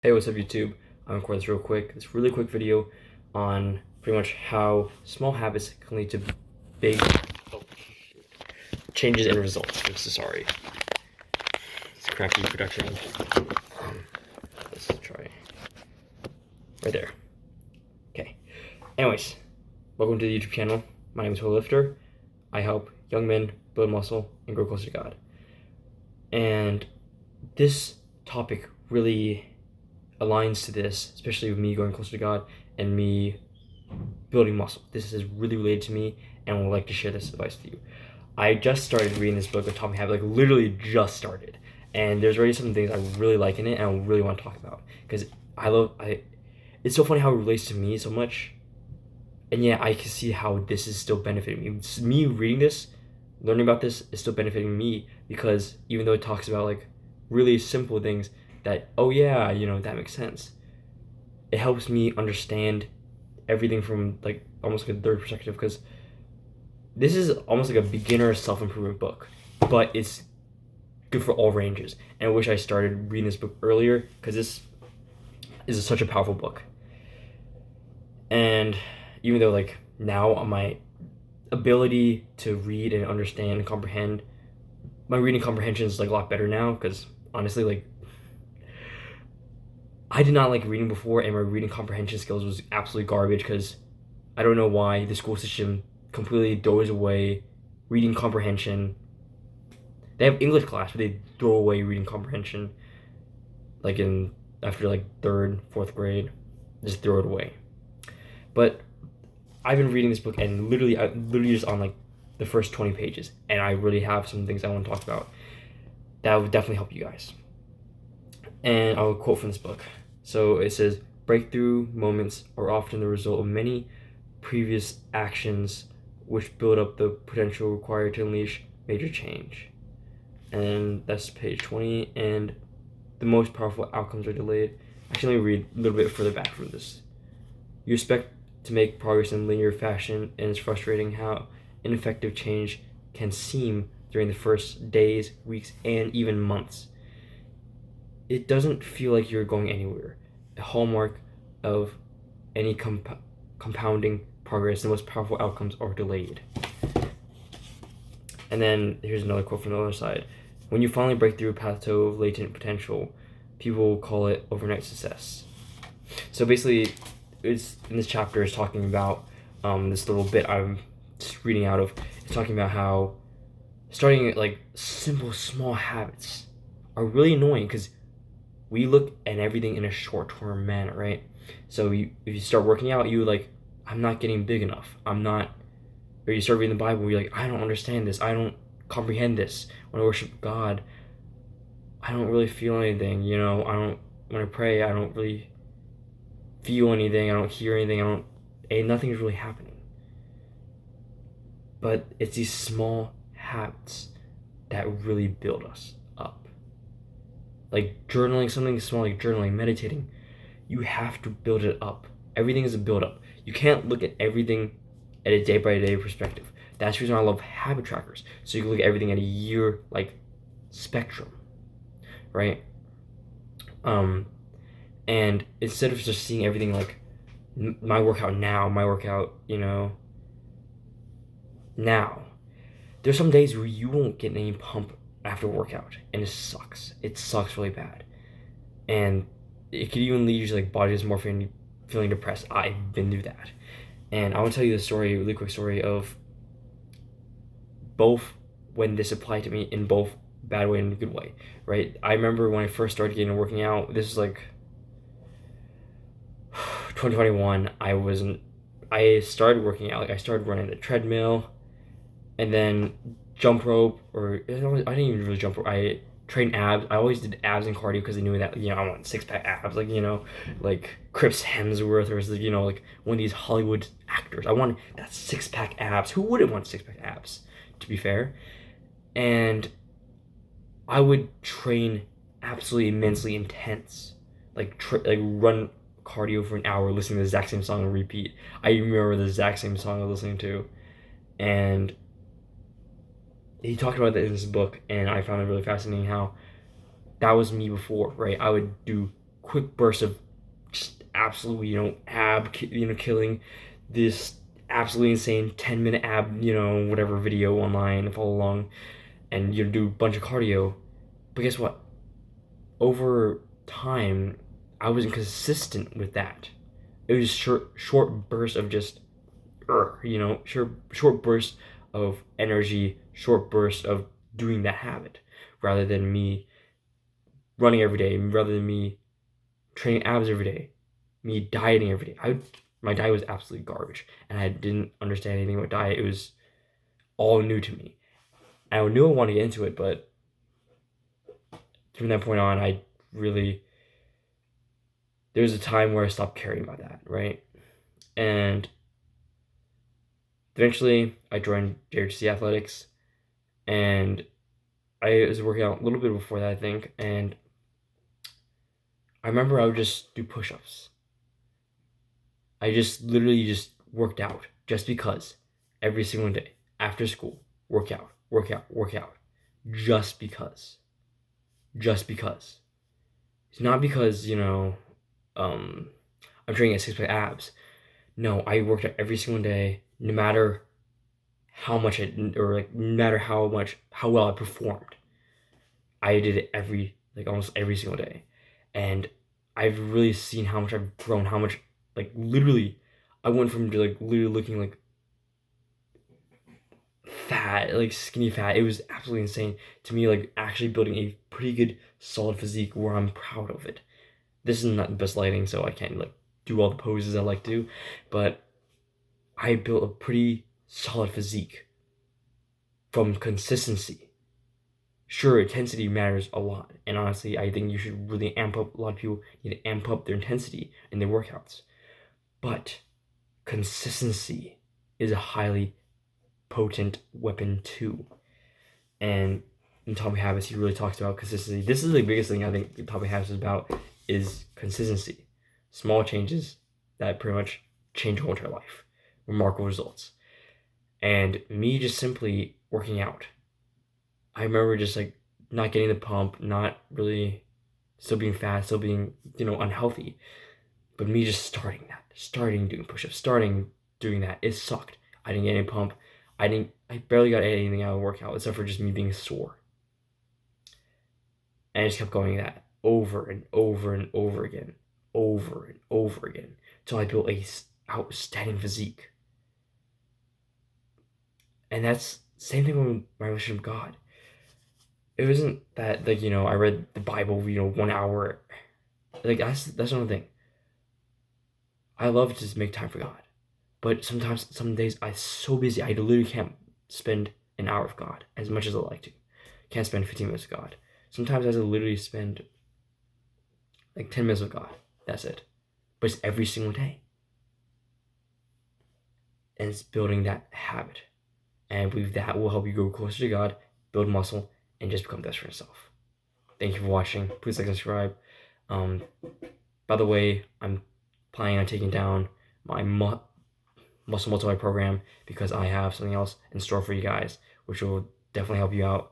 Hey, what's up YouTube? I'm recording this real quick. This really quick video on pretty much how small habits can lead to big changes in results. I'm so sorry. It's crappy production. Let's try. Right there. Okay. Anyways, welcome to the YouTube channel. My name is Will Lifter. I help young men build muscle and grow closer to God. And this topic really aligns to this, especially with me going closer to God and me building muscle. This is really related to me, and I would like to share this advice with you. I just started reading this book, Atomic Habits, like literally just started, and there's already some things I really like in it, and I really want to talk about because it's so funny how it relates to me so much, and yeah, I can see how this is still benefiting me. Me reading this, learning about this is still benefiting me because even though it talks about like really simple things that, oh yeah, that makes sense, it helps me understand everything from like almost like a third perspective, because this is almost like a beginner self-improvement book, but it's good for all ranges. And I wish I started reading this book earlier because this is such a powerful book. And even though like now my ability to read and understand and comprehend, my reading comprehension is like a lot better now, because honestly, like, I did not like reading before, and my reading comprehension skills was absolutely garbage because I don't know why the school system completely throws away reading comprehension. They have English class, but they throw away reading comprehension like in after like third, fourth grade, just throw it away. But I've been reading this book, and I'm literally just on like the first 20 pages, and I really have some things I want to talk about that would definitely help you guys. And I'll quote from this book. So it says, breakthrough moments are often the result of many previous actions which build up the potential required to unleash major change. And that's page 20. And the most powerful outcomes are delayed. Actually, let me read a little bit further back from this. You expect to make progress in linear fashion, and it's frustrating how ineffective change can seem during the first days, weeks, and even months. It doesn't feel like you're going anywhere. A hallmark of any compounding progress, the most powerful outcomes are delayed. And then here's another quote from the other side. When you finally break through a plateau of latent potential, people will call it overnight success. So basically, it's in this chapter is talking about this little bit I'm just reading out of. It's talking about how starting like simple, small habits are really annoying because we look at everything in a short-term manner, right? So if you start working out, you like, I'm not getting big enough. I'm not, or you start reading the Bible, you're like, I don't understand this. I don't comprehend this. When I worship God, I don't really feel anything, when I pray, I don't really feel anything. I don't hear anything. And nothing's really happening. But it's these small habits that really build us up. Like journaling, something small like journaling, meditating, you have to build it up. Everything is a build up. You can't look at everything at a day by day perspective. That's the reason I love habit trackers. So you can look at everything at a year like spectrum, right? And instead of just seeing everything like my workout now, now. There's some days where you won't get any pump after workout, and it sucks. It sucks really bad, and it could even lead you to like body dysmorphia, feeling depressed. I've been through that, and I want to tell you the story, a really quick story of both when this applied to me in both bad way and a good way, right? I remember when I first started getting working out. This is like 2021. I started working out. Like I started running the treadmill, and then jump rope, or I didn't even really jump rope. I trained abs. I always did abs and cardio because I knew that I want six-pack abs, like Chris Hemsworth, or like one of these Hollywood actors. I wanted that six-pack abs. Who wouldn't want six-pack abs? To be fair, and I would train absolutely immensely intense, like run cardio for an hour, listening to the exact same song on repeat. I remember the exact same song I was listening to, and he talked about that in his book, and I found it really fascinating how that was me before, right? I would do quick burst of just absolutely, killing this absolutely insane 10-minute ab, whatever video online, follow along, and do a bunch of cardio. But guess what? Over time, I wasn't consistent with that. It was short bursts of just, short bursts of energy, short bursts of doing that habit, rather than me running every day, rather than me training abs every day, me dieting every day. My diet was absolutely garbage, and I didn't understand anything about diet. It was all new to me. I knew I wanted to get into it, but from that point on, there was a time where I stopped caring about that, right? And eventually, I joined JHC Athletics, and I was working out a little bit before that, I think, and I remember I would just do push-ups. I just literally just worked out just because every single day after school, work out, just because. It's not because, I'm trying to get 6-pack abs. No, I worked out every single day, no matter how much no matter how well I performed. I did it almost every single day. And I've really seen how much I've grown, how much, literally, I went from literally looking like fat, skinny fat. It was absolutely insane to me, actually building a pretty good, solid physique where I'm proud of it. This is not the best lighting, so I can't, do all the poses I like to, but I built a pretty solid physique from consistency. Sure, intensity matters a lot, and honestly, I think you should really amp up. A lot of people need to amp up their intensity in their workouts, but consistency is a highly potent weapon too. And in Atomic Habits, he really talks about consistency. This is the biggest thing I think Atomic Habits is about, is consistency. Small changes that pretty much change your entire life. Remarkable results. And me just simply working out. I remember just not getting the pump, not really, still being fat, still being, unhealthy. But me just starting doing push-ups, starting doing that, it sucked. I didn't get any pump. I barely got anything out of the workout except for just me being sore. And I just kept going that over and over and over again, until I built a outstanding physique. And that's same thing with my relationship with God. It wasn't that I read the Bible 1 hour. That's another thing. I love to just make time for God, but sometimes some days I'm so busy I literally can't spend an hour with God as much as I like to. Can't spend 15 minutes with God. Sometimes I have to literally spend 10 minutes with God. That's it. But it's every single day. And it's building that habit. And I believe that will help you go closer to God, build muscle, and just become best for yourself. Thank you for watching. Please like and subscribe. By the way, I'm planning on taking down my muscle multiply program because I have something else in store for you guys, which will definitely help you out.